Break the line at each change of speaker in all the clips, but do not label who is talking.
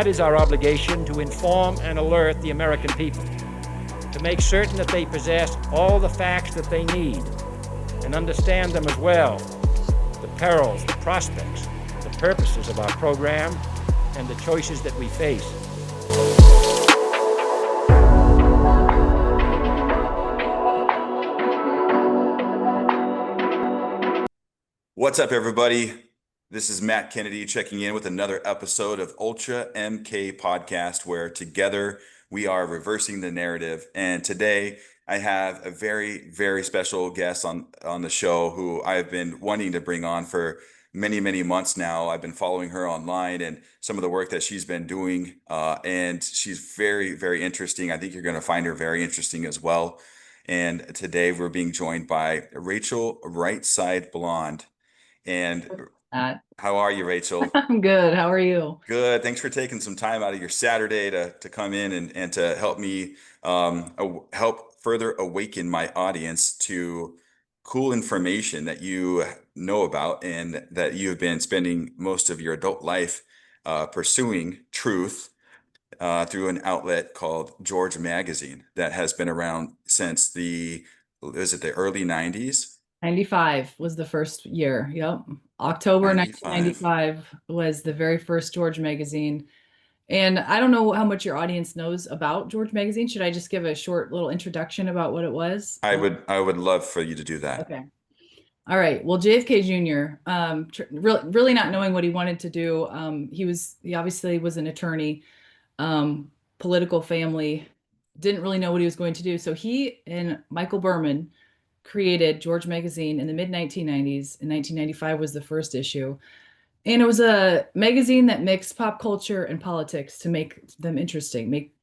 That is our obligation, to inform and alert the American people, to make certain that they possess all the facts that they need and understand them as well, the perils, the prospects, the purposes of our program, and the choices that we face.
What's up, everybody? This is Matt Kennedy checking in with another episode of Ultra MK Podcast, where together we are reversing the narrative. And today I have a very, very special guest on the show who I've been wanting to bring on for many, many months now. I've been following her online and some of the work that she's been doing, and she's very, very interesting. I think you're going to find her very interesting as well. And today we're being joined by Rachel WriteSide Blonde. And how are you, Rachel?
I'm good. How are you?
Good. Thanks for taking some time out of your Saturday to come in and to help me help further awaken my audience to cool information that you know about and that you have been spending most of your adult life pursuing truth through an outlet called George Magazine that has been around since the early 90s?
95 was the first year. Yep. October
95.
1995 was the very first George Magazine. And I don't know how much your audience knows about George Magazine. Should I just give a short little introduction about what it was?
I would love for you to do that.
Okay. All right. Well, JFK Jr., really not knowing what he wanted to do. He obviously was an attorney, political family, didn't really know what he was going to do. So he and Michael Berman created George Magazine in the mid 1990s. In 1995 was the first issue. And it was a magazine that mixed pop culture and politics to make them interesting, make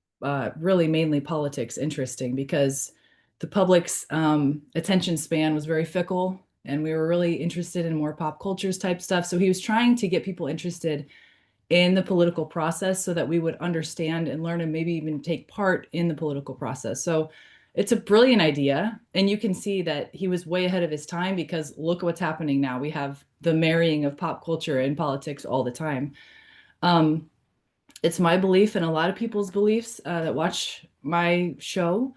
really mainly politics interesting, because the public's attention span was very fickle and we were really interested in more pop cultures type stuff. So he was trying to get people interested in the political process so that we would understand and learn and maybe even take part in the political process. So it's a brilliant idea. And you can see that he was way ahead of his time, because look what's happening now. We have the marrying of pop culture and politics all the time. It's my belief, and a lot of people's beliefs that watch my show,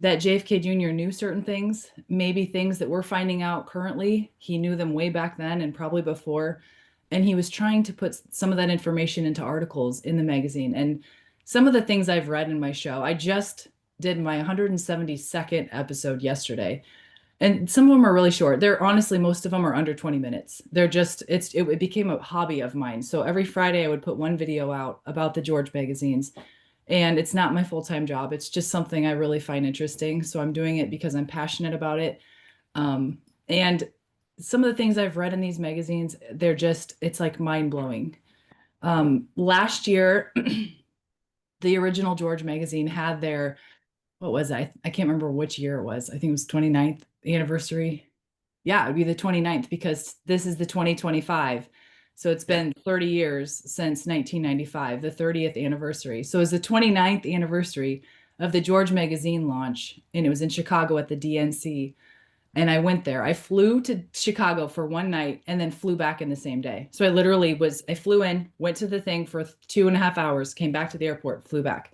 that JFK Jr. knew certain things, maybe things that we're finding out currently. He knew them way back then and probably before. And he was trying to put some of that information into articles in the magazine. And some of the things I've read in my show, I just did my 172nd episode yesterday. And some of them are really short. They're honestly, most of them are under 20 minutes. They're just, it became a hobby of mine. So every Friday I would put one video out about the George magazines. And it's not my full-time job. It's just something I really find interesting. So I'm doing it because I'm passionate about it. And some of the things I've read in these magazines, it's like mind-blowing. Last year, the original George magazine had their, what was I can't remember which year it was. I think it was 29th anniversary. Yeah, it'd be the 29th, because this is the 2025. So it's been 30 years since 1995, the 30th anniversary. So it was the 29th anniversary of the George magazine launch, and it was in Chicago at the DNC. And I went there. I flew to Chicago for one night and then flew back in the same day. So I flew in, went to the thing for 2.5 hours, came back to the airport, flew back.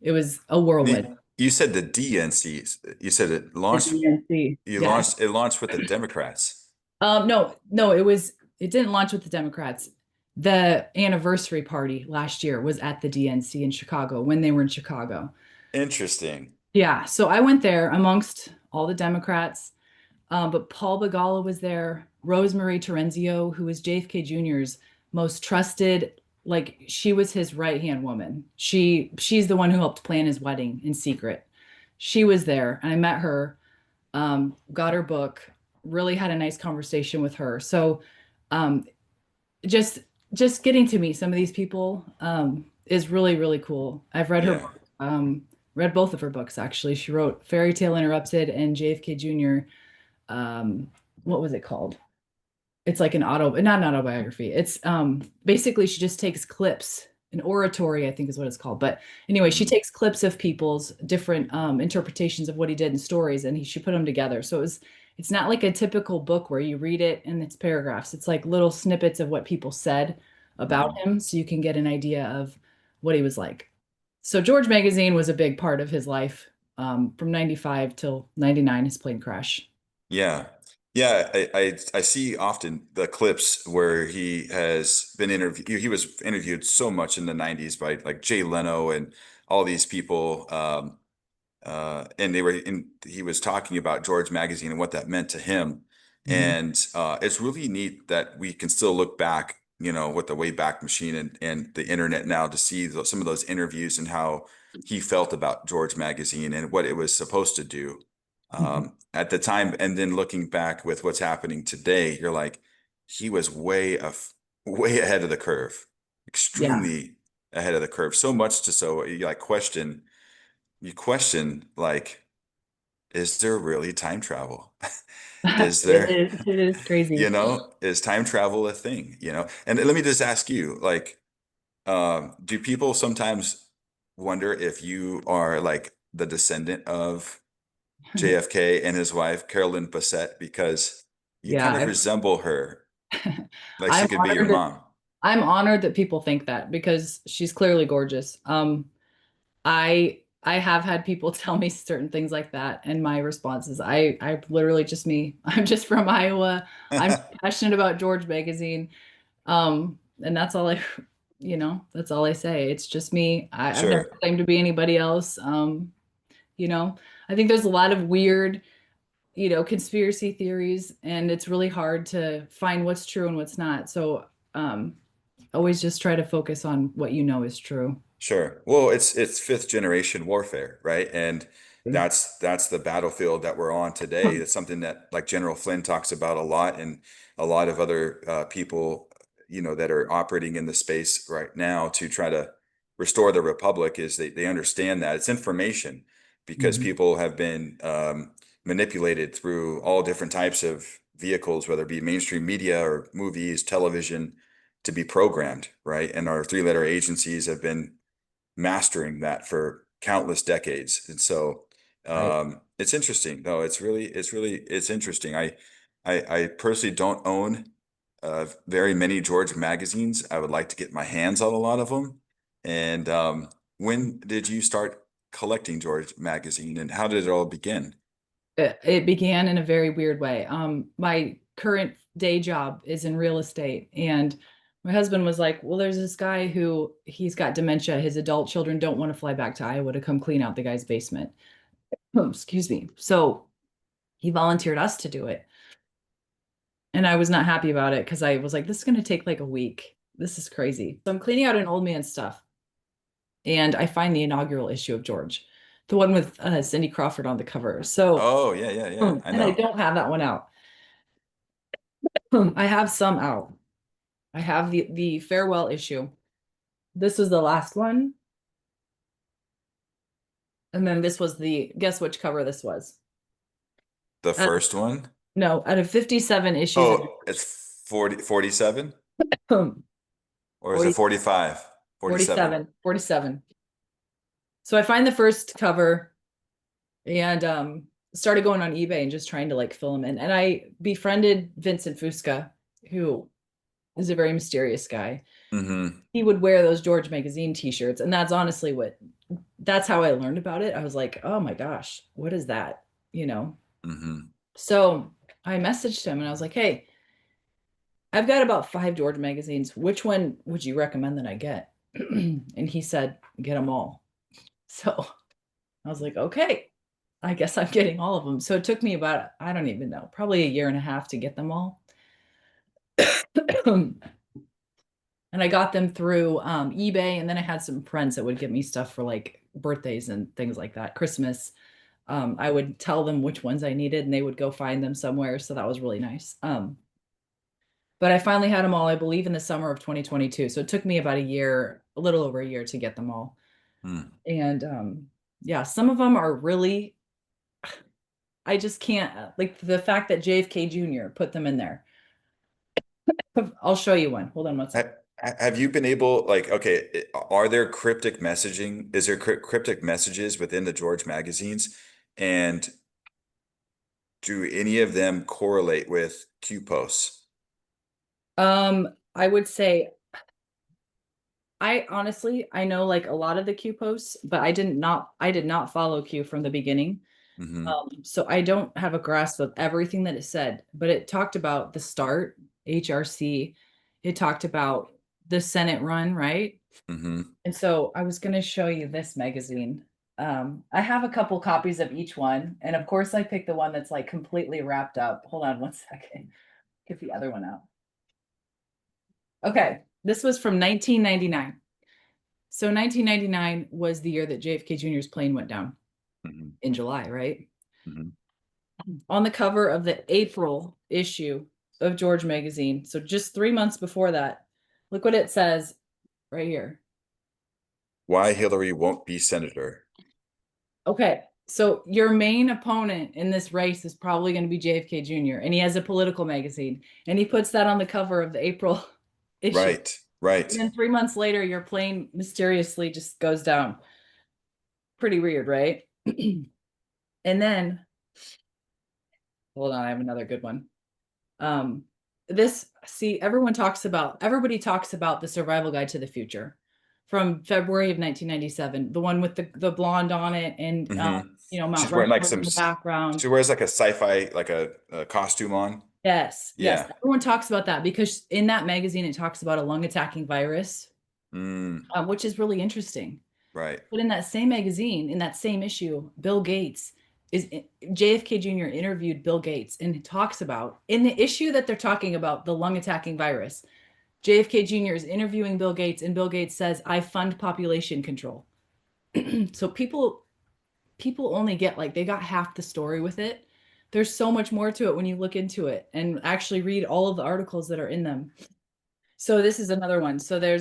It was a whirlwind.
You said the DNCs. You said it launched.
The DNC.
It launched with the Democrats.
No, it didn't launch with the Democrats. The anniversary party last year was at the DNC in Chicago when they were in Chicago.
Interesting.
Yeah. So I went there amongst all the Democrats. But Paul Begala was there, Rosemarie Terenzio, who was JFK Jr.'s most trusted, like she was his right-hand woman. She's the one who helped plan his wedding in secret. She was there, and I met her, got her book, really had a nice conversation with her. So just getting to meet some of these people is really, really cool. I've read her book, read both of her books, actually. She wrote Fairy Tale Interrupted and JFK Jr. What was it called? It's like not an autobiography. It's basically she just takes clips, an oratory, I think is what it's called. But anyway, she takes clips of people's different interpretations of what he did in stories, and she put them together. So it's not like a typical book where you read it and it's paragraphs. It's like little snippets of what people said about him, so you can get an idea of what he was like. So George Magazine was a big part of his life, from 95 till 99, his plane crash.
Yeah. Yeah, I see often the clips where he has been interviewed. He was interviewed so much in the 90s by like Jay Leno and all these people. And he was talking about George Magazine and what that meant to him.
Mhm.
And it's really neat that we can still look back, with the Wayback Machine and the internet now to see some of those interviews and how he felt about George Magazine and what it was supposed to do
Mhm.
at the time. And then looking back with what's happening today, you're like, he was way ahead of the curve,
Yeah.
extremely ahead of the curve. So much to so you like you question like, is there really time travel? Is there,
It is crazy.
is time travel a thing, And let me just ask you, like, do people sometimes wonder if you are like the descendant of JFK and his wife, Carolyn Bessette, because you
Yeah,
kind of resemble her, like
I'm
she could be your
honored that
mom.
I'm honored that people think that because she's clearly gorgeous. I have had people tell me certain things like that, and my response is I literally just me. I'm just from Iowa. I'm passionate about George Magazine. And that's all that's all I say. It's just me. I've never
Sure,
claimed to be anybody else. You know, I think there's a lot of weird, conspiracy theories, and it's really hard to find what's true and what's not. So, always just try to focus on what you know is true.
sure. Well, it's fifth generation warfare, right? And that's the battlefield that we're on today. It's something that like General Flynn talks about a lot, and a lot of other people, that are operating in the space right now to try to restore the republic is they understand that it's information because
Mhm.
people have been manipulated through all different types of vehicles, whether it be mainstream media or movies, television, to be programmed, right? And our three-letter agencies have been mastering that for countless decades. And so
Right.
it's interesting. No, it's interesting. I personally don't own very many George magazines. I would like to get my hands on a lot of them. And when did you start collecting George magazine, and how did it all begin?
It began in a very weird way. My current day job is in real estate, and my husband was like, "Well, there's this guy who he's got dementia. His adult children don't want to fly back to Iowa to come clean out the guy's basement." Oh, excuse me. So he volunteered us to do it, and I was not happy about it because I was like, "This is going to take like a week. This is crazy." So I'm cleaning out an old man stuff, and I find the inaugural issue of George, the one with Cindy Crawford on the cover. So,
Oh, yeah, yeah, yeah. I
and I
know.
don't have that one out. I have some out. I have the farewell issue. This was the last one, and then this was the guess which cover this was.
The
Uh,
first one.
no, out of 57 issues of
Oh, it's 47,
George,
or is it
40,
45? 47.
47. So I find the first cover and started going on eBay and just trying to like fill them in. And I befriended Vincent Fusca, who is a very mysterious guy.
Mm-hmm.
He would wear those George magazine t-shirts, and that's how I learned about it. I was like, oh my gosh, what is that? You know.
Mm-hmm.
So I messaged him and I was like, hey, I've got about 5 George magazines. Which one would you recommend that I get? And he said, get them all. So I was like, okay, I guess I'm getting all of them. So it took me about, I don't even know, probably a year and a half to get them all. And I got them through eBay. And then I had some friends that would get me stuff for like birthdays and things like that, Christmas. I would tell them which ones I needed and they would go find them somewhere. So that was really nice. But I finally had them all, I believe, in the summer of 2022. So it took me about a year, a little over a year to get them all.
Mm.
And yeah, some of them are really, I just can't, like the fact that JFK Jr. put them in there. I'll show you one. Hold on one sec.
Have you been able, like, okay, are there cryptic messaging? Is there cryptic messages within the George magazines? And do any of them correlate with Q posts?
I would say I honestly, I know like a lot of the Q posts, but I did not follow Q from the beginning.
Hmm.
So I don't have a grasp of everything that it said, but it talked about the start, HRC. It talked about the Senate run, right?
Hmm.
And so I was going to show you this magazine. I have a couple copies of each one, and of course I picked the one that's like completely wrapped up. Hold on one second. Get the other one out. Okay, this was from 1999. So 1999 was the year that JFK Jr.'s plane went down
Hmm.
in July, right?
Hmm.
On the cover of the April issue of George magazine. So just 3 months before that, look what it says right here.
Why Hillary won't be senator.
Okay, so your main opponent in this race is probably going to be JFK Jr., and he has a political magazine, and he puts that on the cover of the April issue.
Right,
And
right.
then 3 months later, your plane mysteriously just goes down. Pretty weird, right? And then, hold on, I have another good one. Um, this, see, everybody talks about the survival guide to the future from February of 1997, the one with the blonde on it and
Hmm.
Mount
She's wearing like
Rushmore in
some,
the background.
she wears like a sci-fi, like a costume on.
Yes, yes.
Yeah.
Everyone talks about that because in that magazine it talks about a lung attacking virus,
Mm,
which is really interesting.
right.
But in that same magazine, in that same issue, Bill Gates is JFK Jr. interviewed Bill Gates and talks about in the issue that they're talking about the lung attacking virus. JFK Jr. is interviewing Bill Gates, and Bill Gates says, "I fund population control." So people only get like they got half the story with it. There's so much more to it when you look into it and actually read all of the articles that are in them. So this is another one. So there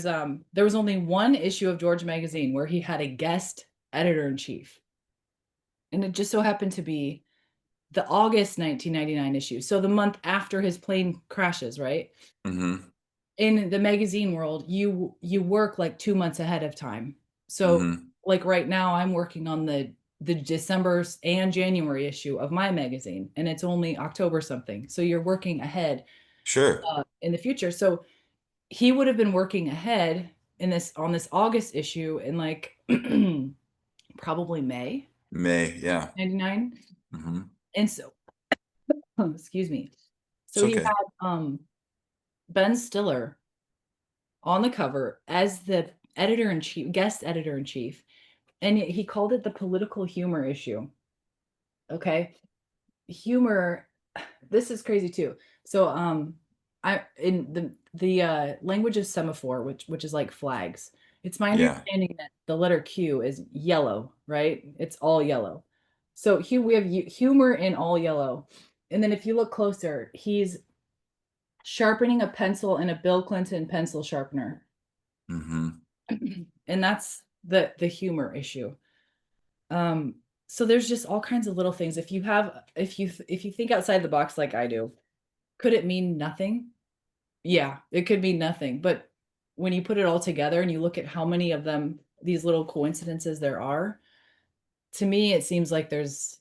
was only one issue of George magazine where he had a guest editor in chief. And it just so happened to be the August 1999 issue. So the month after his plane crashes, right?
Hmm.
In the magazine world, you work like 2 months ahead of time. So
Hmm.
like right now I'm working on the December and January issue of my magazine, and it's only October something. So you're working ahead
Sure.
in the future. So he would have been working ahead in this on this August issue in like probably May
May, yeah.
99.
Hmm.
And so excuse me.
It's
So he
okay.
had Ben Stiller on the cover as the editor in chief, guest editor in chief, and he called it the political humor issue. Okay, humor. This is crazy too. So I in the language of semaphore, which is like flags. It's my
Yeah.
understanding that the letter Q is yellow, right? It's all yellow. So we have humor in all yellow, and then if you look closer, he's sharpening a pencil in a Bill Clinton pencil sharpener.
Hmm.
And that's the humor issue. Um, so there's just all kinds of little things. If you think outside the box like I do, could it mean nothing? Yeah, it could mean nothing. But when you put it all together and you look at how many of them, these little coincidences there are, to me it seems like it's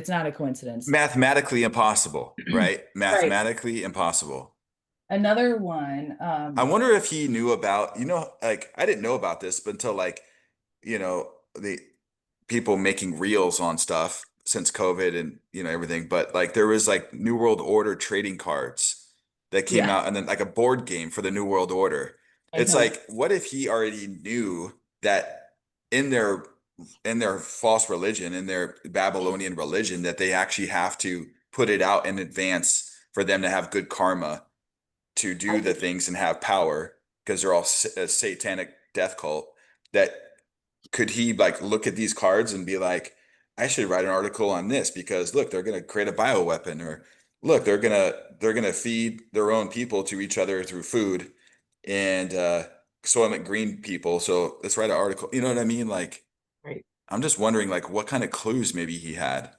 not a coincidence.
Mathematically impossible, right?
Right.
Mathematically impossible.
Another one,
I wonder if he knew about, like I didn't know about this, but until like, the people making reels on stuff since COVID and everything. But like there was like New World Order trading cards that came
yeah,
out, and then like a board game for the New World Order.
I
It's
know.
like, what if he already knew that in their in their false religion, in their Babylonian religion, that they actually have to put it out in advance for them to have good karma to
I
do the
think
things and have power because they're all a satanic death cult. That could he like look at these cards and be like, I should write an article on this because look, they're going to create a bioweapon, or look, they're going to feed their own people to each other through food, and Soylent Green people. So let's write an article. You know what I mean? Like,
right.
I'm just wondering like what kind of clues maybe he had.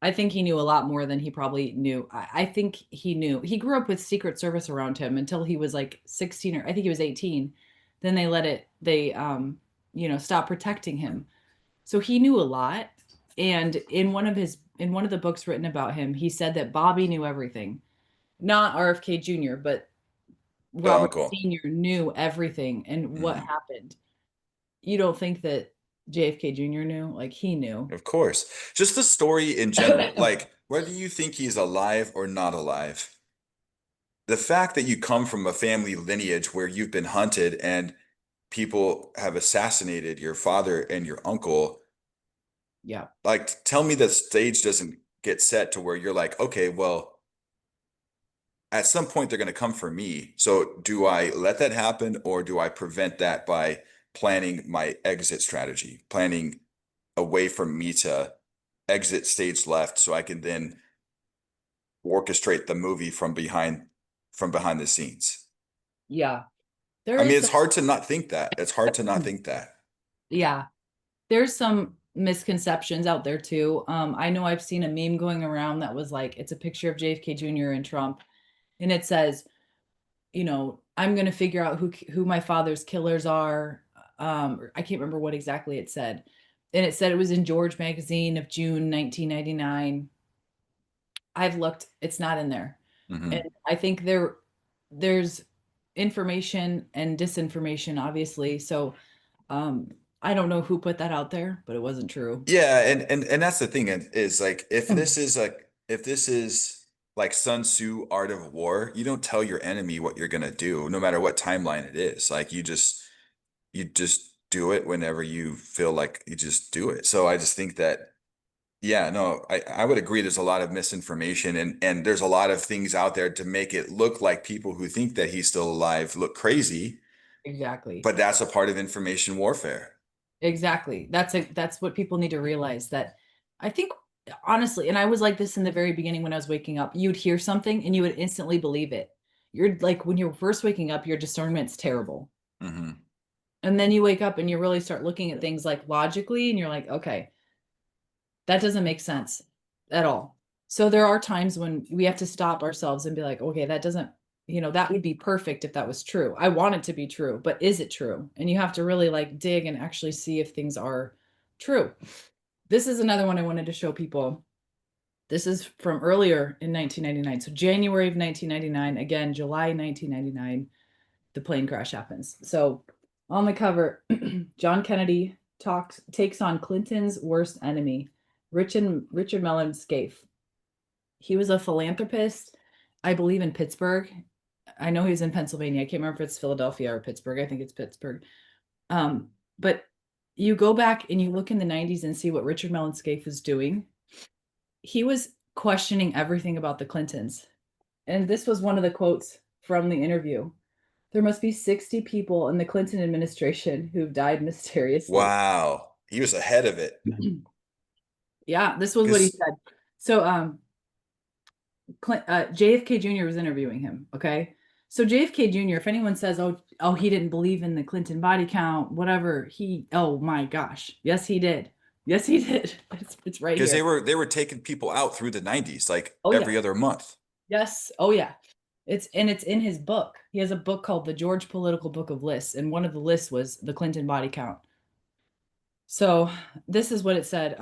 I think he knew a lot more than he probably knew. I think he knew. He grew up with Secret Service around him until he was like 16 or I think he was 18. Then they stopped protecting him. So he knew a lot. And in one of the books written about him, he said that Bobby knew everything. Not RFK Jr., but
The
Robert
uncle.
Sr. knew everything and what
Mhm.
happened. You don't think that JFK Jr. knew? Like he knew.
Of course. Just the story in general, like whether you think he's alive or not alive, the fact that you come from a family lineage where you've been hunted and people have assassinated your father and your uncle,
Yeah,
like tell me the stage doesn't get set to where you're like, okay, well, at some point they're going to come for me. So do I let that happen or do I prevent that by planning my exit strategy, planning a way for me to exit stage left so I can then orchestrate the movie from behind the scenes.
yeah. There
I mean,
is
it's hard to not think that. It's hard to not
some,
think that.
yeah. There's some misconceptions out there too. I know I've seen a meme going around that was like, it's a picture of JFK Jr. and Trump, and it says, I'm going to figure out who my father's killers are. I can't remember what exactly it said. And it said it was in George magazine of June 1999. I've looked, it's not in there. And
Hmm.
I think there's information and disinformation, obviously. So um, I don't know who put that out there, but it wasn't true.
Yeah, and that's the thing is like if this is like Sun Tzu Art of War, you don't tell your enemy what you're gonna do, no matter what timeline it is. Like you just do it whenever you feel like you just do it. So I just think that yeah, no, I would agree there's a lot of misinformation and there's a lot of things out there to make it look like people who think that he's still alive look crazy,
Exactly.
but that's a part of information warfare.
Exactly. That's what people need to realize that I think honestly, and I was like this in the very beginning when I was waking up, you'd hear something and you would instantly believe it. You're like when you're first waking up, your discernment's terrible.
Hmm.
And then you wake up and you really start looking at things like logically and you're like, okay, that doesn't make sense at all. So there are times when we have to stop ourselves and be like, okay, that doesn't, that would be perfect if that was true. I want it to be true, but is it true? And you have to really like dig and actually see if things are true. This is another one I wanted to show people. This is from earlier in 1999. So January of 1999, again, July 1999, the plane crash happens. So on the cover, John Kennedy takes on Clinton's worst enemy, Richard Mellon Scaife. He was a philanthropist, I believe in Pittsburgh. I know he was in Pennsylvania. I can't remember if it's Philadelphia or Pittsburgh. I think it's Pittsburgh. But you go back and you look in the 90s and see what Richard Mellon Scaife was doing. He was questioning everything about the Clintons. And this was one of the quotes from the interview. There must be 60 people in the Clinton administration who've died mysteriously.
Wow. He was ahead of it.
Yeah, this was what he
Because
said. So JFK Jr. was interviewing him. Okay. So JFK Jr., if anyone says, oh, he didn't believe in the Clinton body count, whatever, oh my gosh. Yes, he did. Yes, he did. It's right
because
here.
they were taking people out through the 90s, like
Oh yeah.
every other month.
Yes. Oh yeah. It's in his book. He has a book called The George Political Book of Lists, and one of the lists was the Clinton body count. So this is what it said.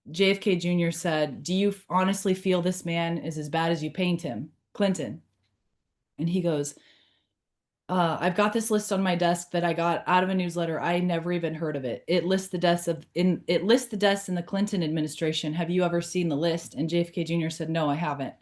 JFK Jr. said, "Do you honestly feel this man is as bad as you paint him, Clinton?" And he goes, I've got this list on my desk that I got out of a newsletter. I never even heard of it. It lists the deaths in the Clinton administration. Have you ever seen the list?" And JFK Jr. said, "No, I haven't,"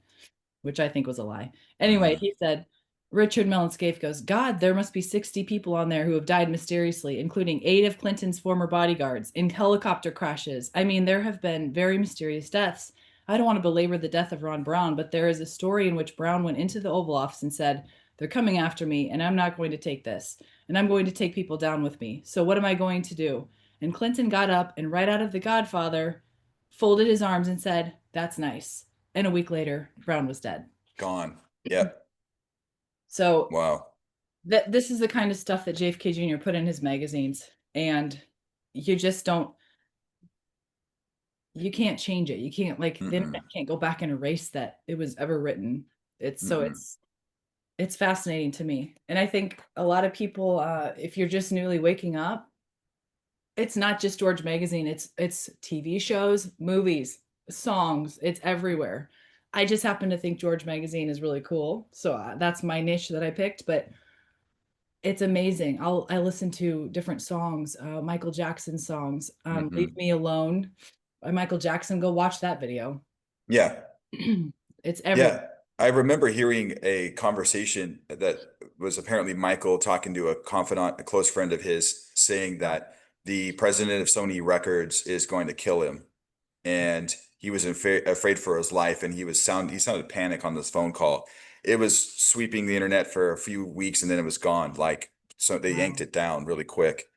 which I think was a lie. Anyway,
Hmm.
he said, Richard Mellon Scaife goes, "God, there must be 60 people on there who have died mysteriously, including 8 of Clinton's former bodyguards in helicopter crashes. I mean, there have been very mysterious deaths. I don't want to belabor the death of Ron Brown, but there is a story in which Brown went into the Oval Office and said, 'They're coming after me, and I'm not going to take this. And I'm going to take people down with me. So what am I going to do?' And Clinton got up and right out of The Godfather, folded his arms and said, 'That's nice.' And a week later, Brown was dead."
Gone. Yep.
So
Wow.
this is the kind of stuff that JFK Jr. put in his magazines, and you just don't you can't change it. You can't like the internet
Mm-mm.
can't go back and erase that it was ever written. It's so
Mm-mm.
it's fascinating to me. And I think a lot of people if you're just newly waking up, it's not just George magazine, it's TV shows, movies, songs, it's everywhere. I just happen to think George Magazine is really cool. So that's my niche that I picked, but it's amazing. I listen to different songs, Michael Jackson songs.
Hmm.
Leave Me Alone by Michael Jackson. Go watch that video.
Yeah.
It's everywhere.
Yeah. I remember hearing a conversation that was apparently Michael talking to a confidant, a close friend of his, saying that the president of Sony Records is going to kill him. And he was afraid for his life, and he sounded panic on this phone call. It was sweeping the internet for a few weeks, and then it was gone. Like, so they yanked
Wow.
it down really quick.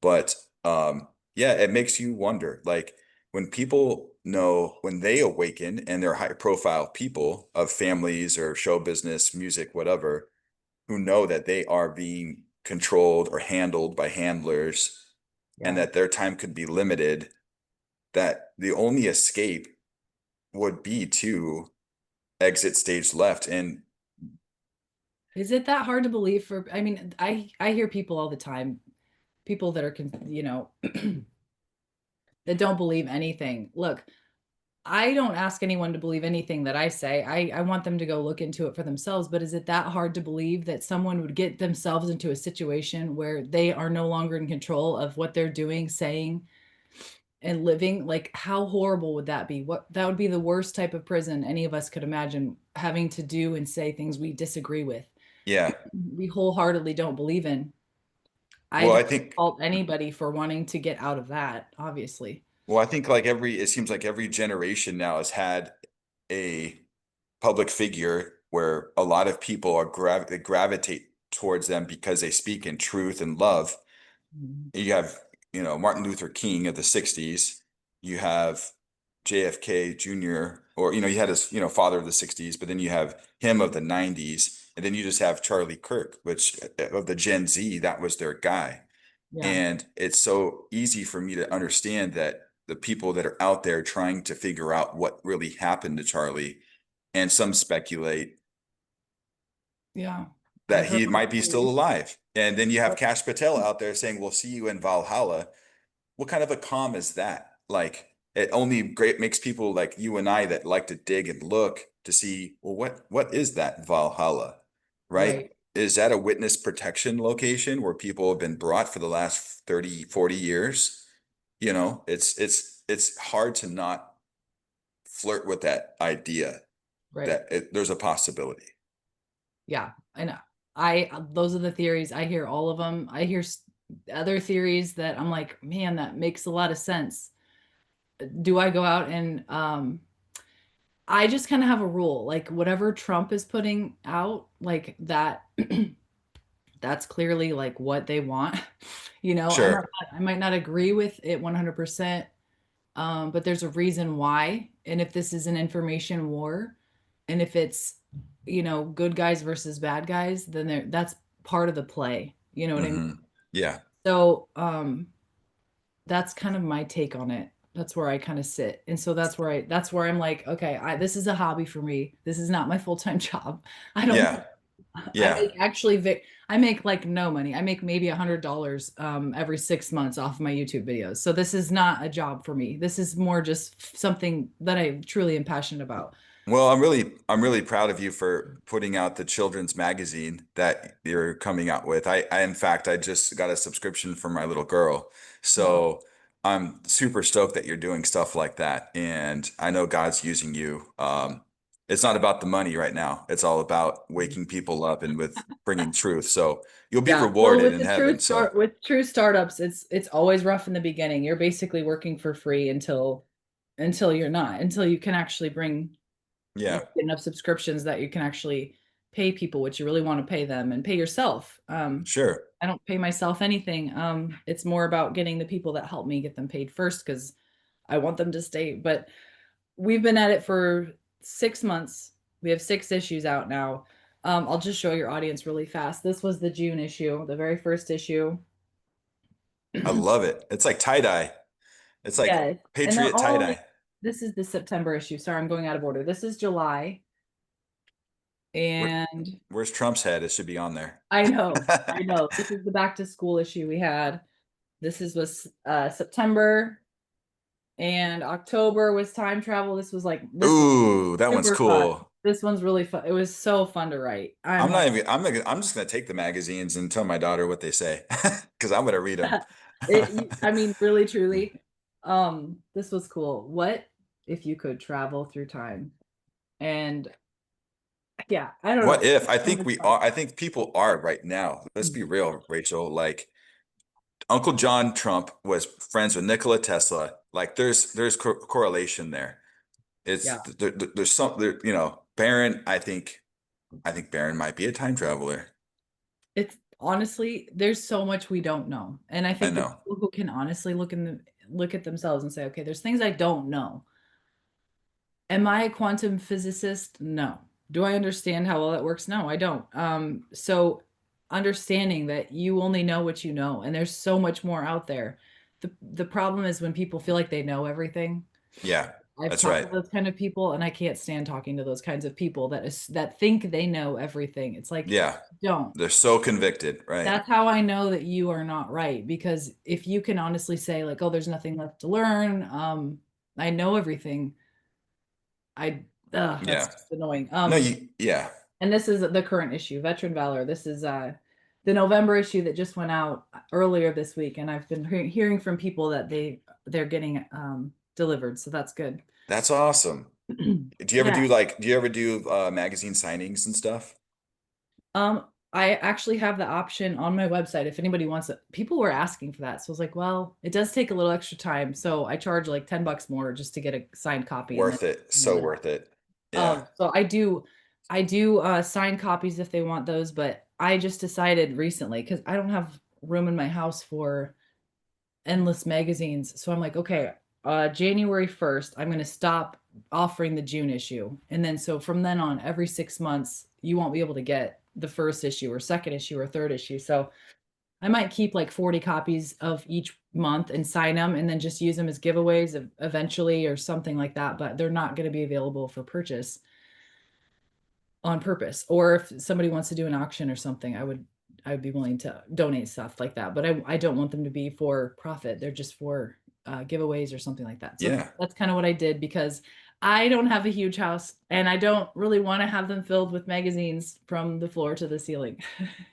But yeah, it makes you wonder, like, when people know, when they awaken and they're high profile people of families or show business, music, whatever, who know that they are being controlled or handled by handlers, and
Yeah.
that their time could be limited, that the only escape would be to exit stage left. And
Is it that hard to believe for, I mean, I hear people all the time, people that are, that don't believe anything. Look, I don't ask anyone to believe anything that I say. I want them to go look into it for themselves. But is it that hard to believe that someone would get themselves into a situation where they are no longer in control of what they're doing, saying, and living? Like, how horrible would that be? What that would be the worst type of prison any of us could imagine, having to do and say things we disagree with,
yeah,
we wholeheartedly don't believe in. I
well,
don't
I think,
fault anybody for wanting to get out of that, obviously.
well, I think like it seems like every generation now has had a public figure where a lot of people they gravitate towards them because they speak in truth and love.
Mhm.
You have, Martin Luther King of the 60s. You have JFK Jr., or, you had his, father of the 60s, but then you have him of the 90s. And then you just have Charlie Kirk, which of the Gen Z, that was their guy.
Yeah.
And it's so easy for me to understand that the people that are out there trying to figure out what really happened to Charlie, and some speculate
Yeah. I've
that
heard
he
all
might be still
stories.
alive. And then you have Cash Patel out there saying, "We'll see you in Valhalla." What kind of a calm is that? Like, it only great makes people like you and I that like to dig and look to see, well, what is that Valhalla? Right?
Right.
Is that a witness protection location where people have been brought for the last 30, 40 years? It's hard to not flirt with that idea
Right.
that there's a possibility.
Yeah. And those are the theories. I hear all of them. I hear other theories that I'm like, man, that makes a lot of sense. Do I go out and, I just kind of have a rule, like whatever Trump is putting out, like that, that's clearly like what they want.
Sure.
I might not agree with it 100%, but there's a reason why. And if this is an information war, and if it's, good guys versus bad guys, then that's part of the play. You know what I mean?
Hmm. Yeah.
So, that's kind of my take on it. That's where I kind of sit. And so that's where I'm like, okay, this is a hobby for me. This is not my full-time job. I don't
Yeah.
I
Yeah.
make actually I make like no money. I make maybe $100 every 6 months off of my YouTube videos. So this is not a job for me. This is more just something that I truly am passionate about.
Well, I'm really proud of you for putting out the children's magazine that you're coming out with. In fact, I just got a subscription for my little girl.
Oh,
So I'm super stoked that you're doing stuff like that. And I know God's using you. It's not about the money right now. It's all about waking people up and with bringing truth. So you'll be
yeah. Well,
rewarded in heaven. So
with true startups, it's always rough in the beginning. You're basically working for free until you're not, until you can actually
yeah,
get enough subscriptions that you can actually pay people what you really want to pay them and pay yourself.
sure.
I don't pay myself anything. It's more about getting the people that help me get them paid first because I want them to stay. But we've been at it for 6 months. We have 6 issues out now. I'll just show your audience really fast. This was the June issue, the very first issue.
I love it. It's like tie-dye. It's like
Yes. And they're
Patriot
all,
tie-dye.
this is the September issue. Sorry, I'm going out of order. This is July.
Where,
And
where's Trump's head? It should be on there.
I know, I know. This is the back to school issue we had. This was September. And October was time travel. This was
Ooh, that one's
super fun.
cool.
This one's really fun. It was so fun to write. I'm like,
I'm just gonna take the magazines and tell my daughter what they say because I'm gonna read them.
I mean, really, truly, this was cool. What if you could travel through time? And yeah, I don't
What
know.
if? I
So
think
much
we
fun.
are. I think people are right now. Let's be real, Rachel. Like Uncle John Trump was friends with Nikola Tesla. Like there's correlation there.
Yeah.
There's some there, Barron. I think Barron might be a time traveler.
It's honestly, there's so much we don't know. And I
I
think the
know.
people who can honestly look at themselves and say, okay, there's things I don't know. Am I a quantum physicist? No. Do I understand how all that works? No, I don't. So understanding that you only know what you know, and there's so much more out there. The problem is when people feel like they know everything.
Yeah,
I've
that's
talked
right.
to those kind of people, and I can't stand talking to those kinds of people that think they know everything. It's like,
Yeah,
don't.
they're so convicted, right?
That's how I know that you are not right. Because if you can honestly say, like, oh, there's nothing left to learn, I know everything. That's
Yeah.
just annoying.
No, yeah.
And this is the current issue, Veteran Valor. This is the November issue that just went out earlier this week, and I've been hearing from people that they're getting delivered, so that's good.
That's awesome.
Yeah.
Do you ever do magazine signings and stuff?
Um, I actually have the option on my website if anybody wants it. People were asking for that. So I was like, well, it does take a little extra time. So I charge like 10 bucks more just to get a signed copy and then
Worth it.
mail
So
it out.
worth it. Yeah.
So I do sign copies if they want those, but I just decided recently because I don't have room in my house for endless magazines. So I'm like, okay, January 1st, I'm going to stop offering the June issue. And then so from then on, every 6 months, you won't be able to get the first issue or second issue or third issue. So I might keep like 40 copies of each month and sign them and then just use them as giveaways eventually or something like that. But they're not going to be available for purchase on purpose. Or if somebody wants to do an auction or something, I would be willing to donate stuff like that. But I don't want them to be for profit. They're just for giveaways or something like that. So
Yeah.
that's kind of what I did because I don't have a huge house and I don't really want to have them filled with magazines from the floor to the ceiling.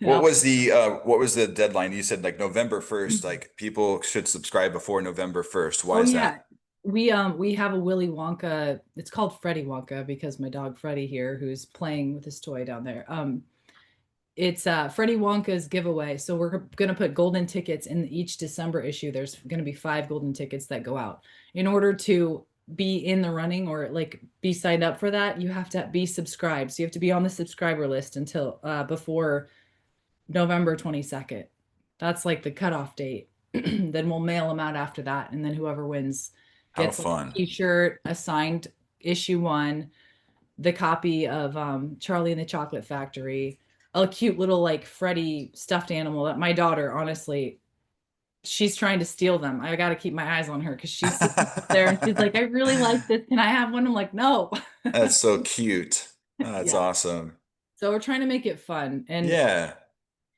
What was the deadline? You said like November 1st, like people should subscribe before November 1st. Why
Oh
is
yeah.
that?
We have a Willy Wonka. It's called Freddie Wonka because my dog Freddie here, who's playing with his toy down there. It's Freddie Wonka's giveaway. So we're going to put golden tickets in each December issue. There's going to be 5 golden tickets that go out. In order to be in the running or like be signed up for that, you have to be subscribed. So you have to be on the subscriber list until before November 22nd. That's like the cutoff date. Then we'll mail them out after that. And then whoever wins
How
gets like a
fun.
t-shirt, a signed issue one, the copy of Charlie and the Chocolate Factory, a cute little like Freddy stuffed animal that my daughter, honestly, she's trying to steal them. I got to keep my eyes on her because she's sitting up there and she's like, I really like this. Can I have one? I'm like, no.
That's so cute. Oh, that's
Yeah.
awesome.
So we're trying to make it fun. And
Yeah.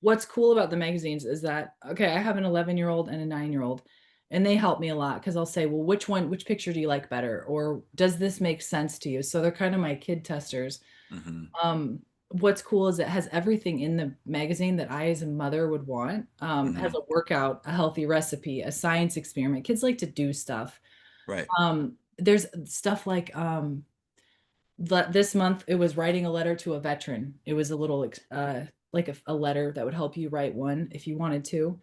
what's cool about the magazines is that, okay, I have an 11-year-old and a 9-year-old, and they help me a lot because I'll say, well, which picture do you like better? Or does this make sense to you? So they're kind of my kid testers.
Hmm.
What's cool is it has everything in the magazine that I as a mother would want. It has
Hmm.
a workout, a healthy recipe, a science experiment. Kids like to do stuff.
Right.
There's stuff this month it was writing a letter to a veteran. It was a little like a letter that would help you write one if you wanted to.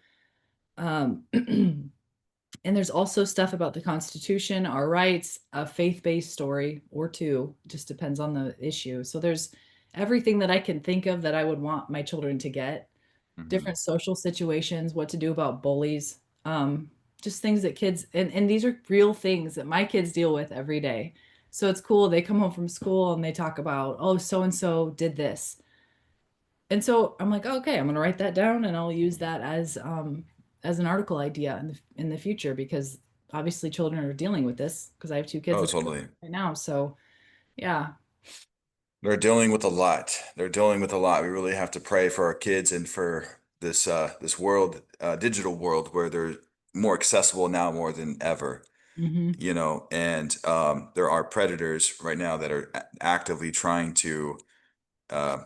And there's also stuff about the Constitution, our rights, a faith-based story or two, just depends on the issue. So there's everything that I can think of that I would want my children to get.
Hmm.
Different social situations, what to do about bullies, just things that kids and these are real things that my kids deal with every day. So it's cool. They come home from school and they talk about, oh, so and so did this. And so I'm like, okay, I'm gonna write that down and I'll use that as an article idea in the future because obviously children are dealing with this because I have 2 kids
Oh,
that are
totally.
right now. So yeah.
They're dealing with a lot. They're dealing with a lot. We really have to pray for our kids and for this world, digital world where they're more accessible now more than ever.
Hmm.
and there are predators right now that are actively trying uh,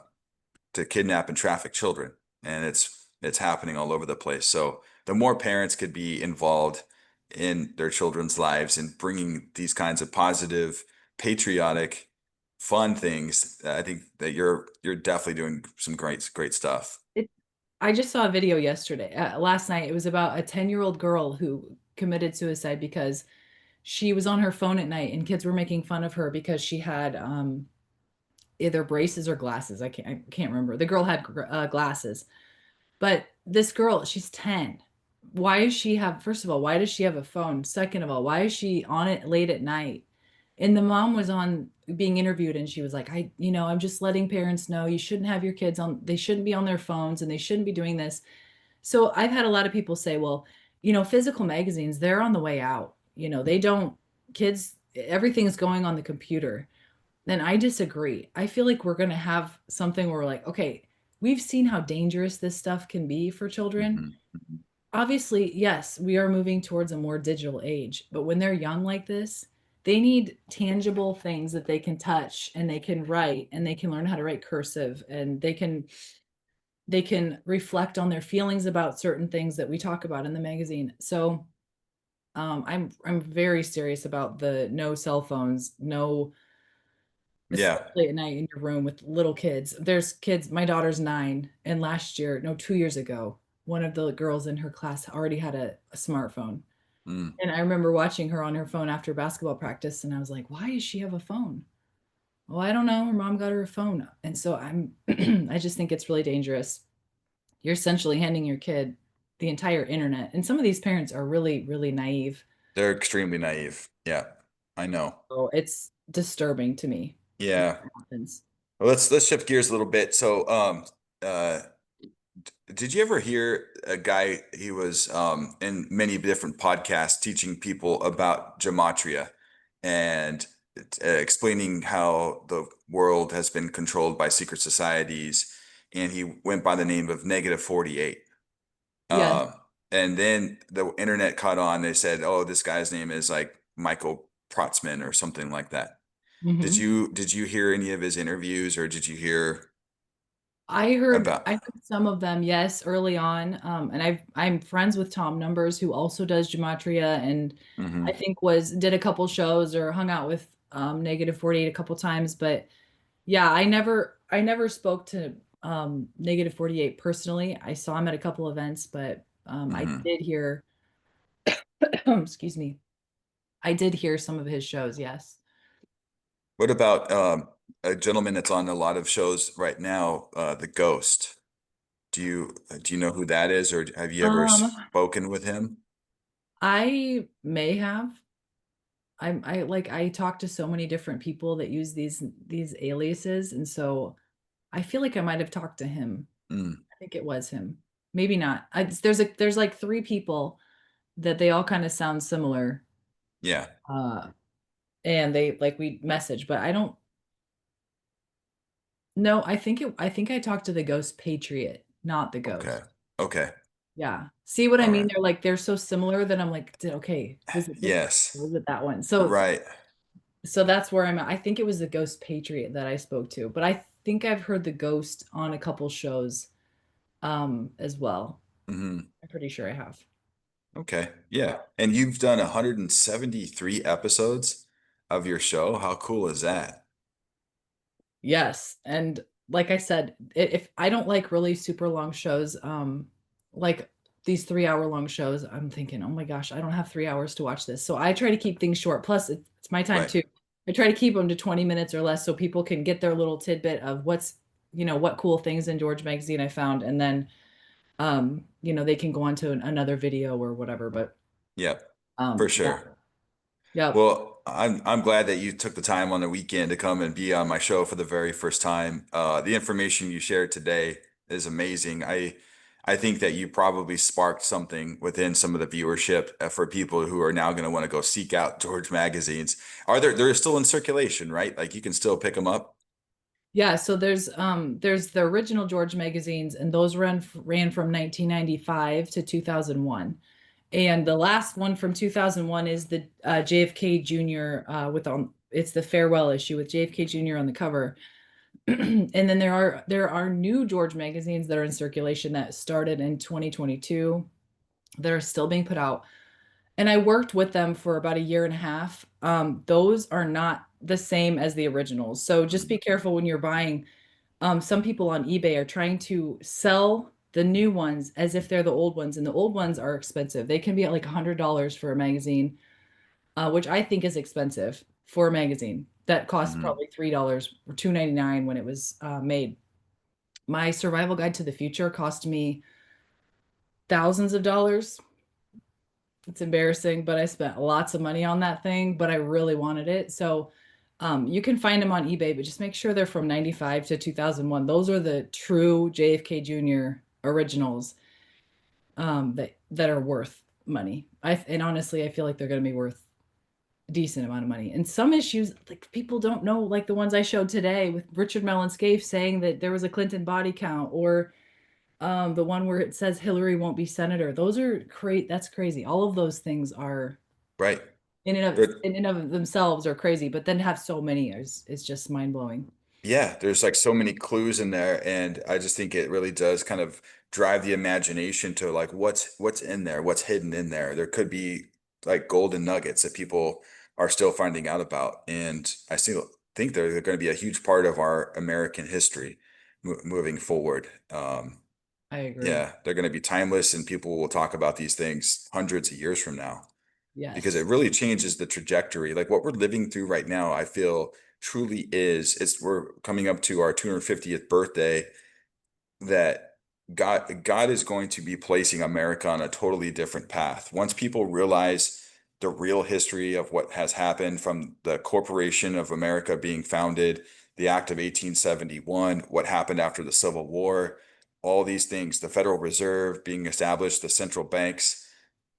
to kidnap and traffic children, and it's happening all over the place. So the more parents could be involved in their children's lives and bringing these kinds of positive, patriotic, fun things, I think that you're definitely doing some great stuff.
It, I just saw a video yesterday, last night. It was about a 10-year-old girl who committed suicide because she was on her phone at night and kids were making fun of her because she had either braces or glasses. I can't remember. The girl had glasses. But this girl, she's 10. Why does she have, first of all, why does she have a phone? Second of all, why is she on it late at night? And the mom was on being interviewed and she was like, I'm just letting parents know you shouldn't have your kids on, they shouldn't be on their phones and they shouldn't be doing this. So I've had a lot of people say, well, physical magazines, they're on the way out. They don't, kids, everything's going on the computer. And I disagree. I feel like we're going to have something where we're like, okay, we've seen how dangerous this stuff can be for children.
Mhm, mhm.
Obviously, yes, we are moving towards a more digital age, but when they're young like this, they need tangible things that they can touch and they can write and they can learn how to write cursive and they can reflect on their feelings about certain things that we talk about in the magazine. So, I'm very serious about the no cell phones, no,
Yeah.
especially at night in your room with little kids. There's kids, my daughter's 9, and last year, no, 2 years ago, one of the girls in her class already had a smartphone.
Mm.
And I remember watching her on her phone after basketball practice, and I was like, why does she have a phone? Well, I don't know. Her mom got her a phone. And so I just think it's really dangerous. You're essentially handing your kid the entire internet. And some of these parents are really, really naive.
They're extremely naive. Yeah, I know.
So it's disturbing to me when
Yeah.
that happens.
Well, let's shift gears a little bit. So, uh, did you ever hear a guy? He was in many different podcasts teaching people about gematria and explaining how the world has been controlled by secret societies. And he went by the name of Negative 48.
Yes.
Uh, and then the internet caught on. They said, "Oh, this guy's name is like Michael Protzman or something like that."
Hmm.
Did you hear any of his interviews, or did you hear
I
about?
heard some of them, yes, early on. And I'm friends with Tom Numbers, who also does gematria, and I
Hmm.
think did a couple shows or hung out with Negative 48 a couple times. But yeah, I never spoke to Negative 48 personally. I saw him at a couple events, but I
Hmm.
did hear, excuse me, I did hear some of his shows, yes.
What about a gentleman that's on a lot of shows right now, the Ghost? Do you know who that is, or have you ever
Um,
spoken with him?
I may have. I talk to so many different people that use these aliases, and so I feel like I might have talked to him.
Mm,
I think it was him. Maybe not. There's like three people that they all kind of sound similar.
yeah.
Uh and they like we message, but I don't know. I think I talked to the Ghost Patriot, not the
Okay.
Ghost.
Okay.
Yeah. See what I
All
mean?
right.
They're so similar that I'm like, okay, was it this one
Yes.
or was it that one? So
Right.
that's where I'm at. I think it was the Ghost Patriot that I spoke to, but I think I've heard the Ghost on a couple shows as well.
Hmm.
I'm pretty sure I have.
Okay. Yeah. And you've done 173 episodes of your show. How cool is that?
Yes, and like I said, if I don't like really super long shows, like these 3 hour long shows, I'm thinking, oh my gosh, I don't have 3 hours to watch this. So I try to keep things short. Plus, it's my time
Right.
too. I try to keep them to 20 minutes or less so people can get their little tidbit of what cool things in George magazine I found, and then they can go on to another video or whatever. But
Yep. For
yeah,
sure.
yep.
Well, I'm glad that you took the time on the weekend to come and be on my show for the very first time. The information you shared today is amazing. I think that you probably sparked something within some of the viewership for people who are now going to want to go seek out George magazines. They're still in circulation, right? Like you can still pick them up.
Yeah, so there's the original George magazines, and those ran from 1995 to 2001. And the last one from 2001 is the JFK Jr. With it's the farewell issue with JFK Jr. on the cover. And then there are new George magazines that are in circulation that started in 2022 that are still being put out. And I worked with them for about a year and a half. Those are not the same as the originals. So just be
Mhm.
careful when you're buying. Some people on eBay are trying to sell the new ones as if they're the old ones, and the old ones are expensive. They can be at like $100 for a magazine, which I think is expensive for a magazine that cost
Mhm.
probably $3 or $2.99 when it was made. My Survival Guide to the Future cost me thousands of dollars. It's embarrassing, but I spent lots of money on that thing, but I really wanted it. So you can find them on eBay, but just make sure they're from 95 to 2001. Those are the true JFK Jr. originals that are worth money. And honestly, I feel like they're going to be worth a decent amount of money. And some issues, like people don't know, like the ones I showed today with Richard Mellon Scaife saying that there was a Clinton body count, or the one where it says Hillary won't be senator. Those are that's crazy. All of those things are
Right.
in and of themselves are crazy, but then to have so many is just mind blowing.
Yeah, there's like so many clues in there, and I just think it really does kind of drive the imagination to like what's in there, what's hidden in there. There could be like golden nuggets that people are still finding out about, and I still think they're going to be a huge part of our American history moving forward.
I agree.
Yeah, they're going to be timeless, and people will talk about these things hundreds of years from now because it
Yes.
really changes the trajectory. Like what we're living through right now, I feel truly we're coming up to our 250th birthday, that God is going to be placing America on a totally different path. Once people realize the real history of what has happened from the Corporation of America being founded, the Act of 1871, what happened after the Civil War, all these things, the Federal Reserve being established, the central banks,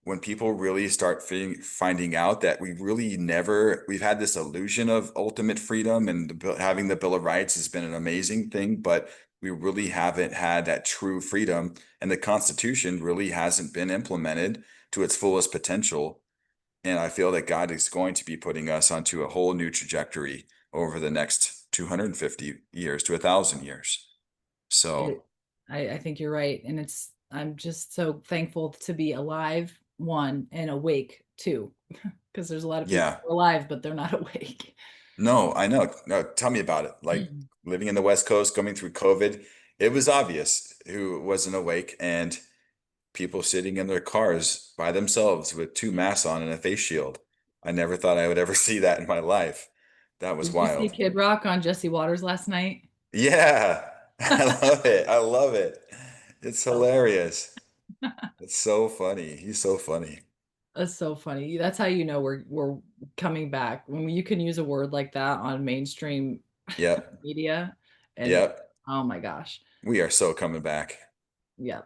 when people really start finding out that we've had this illusion of ultimate freedom, and having the Bill of Rights has been an amazing thing, but we really haven't had that true freedom, and the Constitution really hasn't been implemented to its fullest potential. And I feel that God is going to be putting us onto a whole new trajectory over the next 250 years to 1,000 years. So
It, I think you're right. And I'm just so thankful to be alive, one, and awake, two, because there's a lot of people
yeah.
who are alive, but they're not awake.
No, I know. No, tell me about it. Like living in the West Coast, coming through COVID, it was obvious who wasn't awake, and people sitting in their cars by themselves with two masks on and a face shield. I never thought I would ever see that in my life. That was
Did you see
wild.
Kid Rock on Jesse Waters last night?
Yeah, I love it. I love it. It's
So funny.
hilarious. It's so funny. He's so funny.
That's so funny. That's how you know we're coming back when you can use a word like that on mainstream
Yep.
media, and
Yep.
oh my gosh,
We are so coming back.
yeah,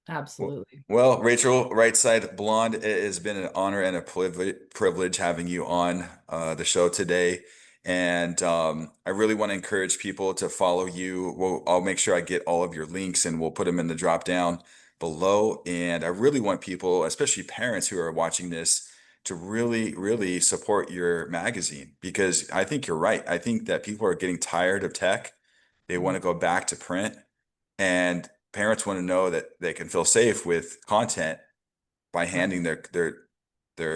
absolutely.
Well, Rachel, Right Side Blonde, it has been an honor and a privilege having you on the show today. And I really want to encourage people to follow you. I'll make sure I get all of your links, and we'll put them in the drop down below. And I really want people, especially parents who are watching this, to really, really support your magazine, because I think you're right. I think that people are getting tired of tech. They want
Mhm.
to go back to print. And parents want to know that they can feel safe with content by
Right.
handing their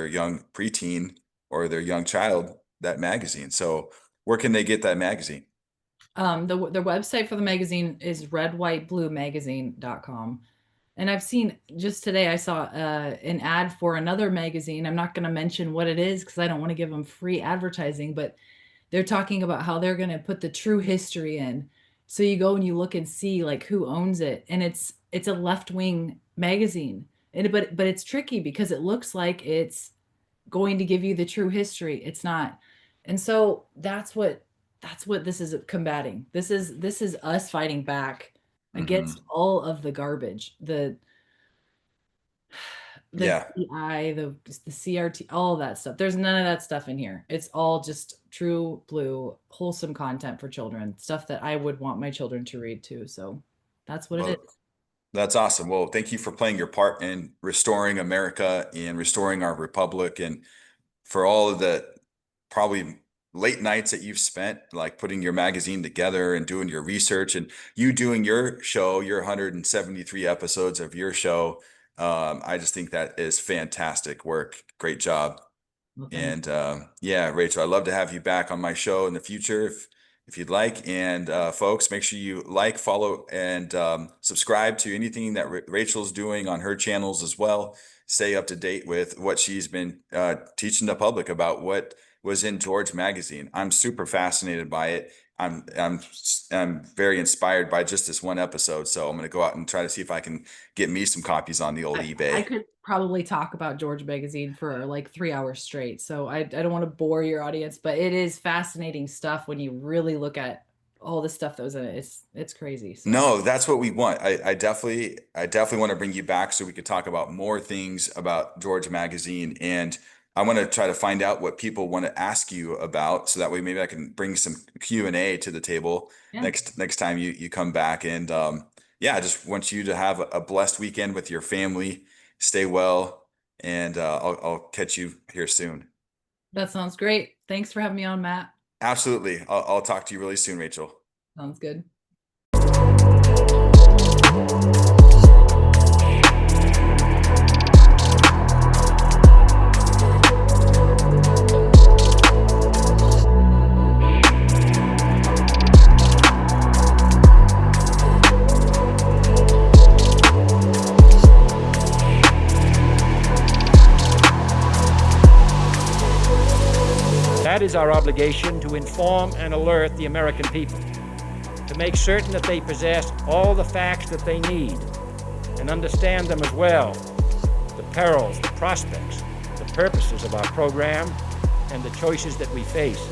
young preteen or their young child that magazine. So where can they get that magazine?
The website for the magazine is redwhitebluemagazine.com. And I've seen just today, I saw an ad for another magazine. I'm not going to mention what it is because I don't want to give them free advertising, but they're talking about how they're going to put the true history in. So you go and you look and see like who owns it, and it's a left-wing magazine. But it's tricky because it looks like it's going to give you the true history. It's not. And so that's what this is combating. This is us fighting back against
Hmm.
all of the garbage. The
Yeah.
DI, the CRT, all of that stuff. There's none of that stuff in here. It's all just true blue, wholesome content for children, stuff that I would want my children to read too. So that's what it
Well,
is.
That's awesome. Well, thank you for playing your part in restoring America and restoring our republic, and for all of the probably late nights that you've spent like putting your magazine together and doing your research, and you doing your show, your 173 episodes of your show. I just think that is fantastic work. Great job.
Well, thanks.
And yeah, Rachel, I'd love to have you back on my show in the future if you'd like. And folks, make sure you like, follow, and subscribe to anything that Rachel's doing on her channels as well. Stay up to date with what she's been teaching the public about what was in George magazine. I'm super fascinated by it. I'm very inspired by just this one episode. So I'm going to go out and try to see if I can get me some copies on the old
I
eBay.
could probably talk about George Magazine for like 3 hours straight. So I don't want to bore your audience, but it is fascinating stuff when you really look at all the stuff that was in it. It's crazy. So
No, that's what we want. I definitely want to bring you back so we could talk about more things about George Magazine. And I want to try to find out what people want to ask you about, so that way maybe I can bring some Q&A to the table
yeah,
next time you come back. And yeah, I just want you to have a blessed weekend with your family. Stay well, and I'll catch you here soon.
that sounds great. Thanks for having me on, Matt.
Absolutely. I'll talk to you really soon, Rachel.
Sounds good.
That is our obligation, to inform and alert the American people, to make certain that they possess all the facts that they need and understand them as well, the perils, the prospects, the purposes of our program, and the choices that we face.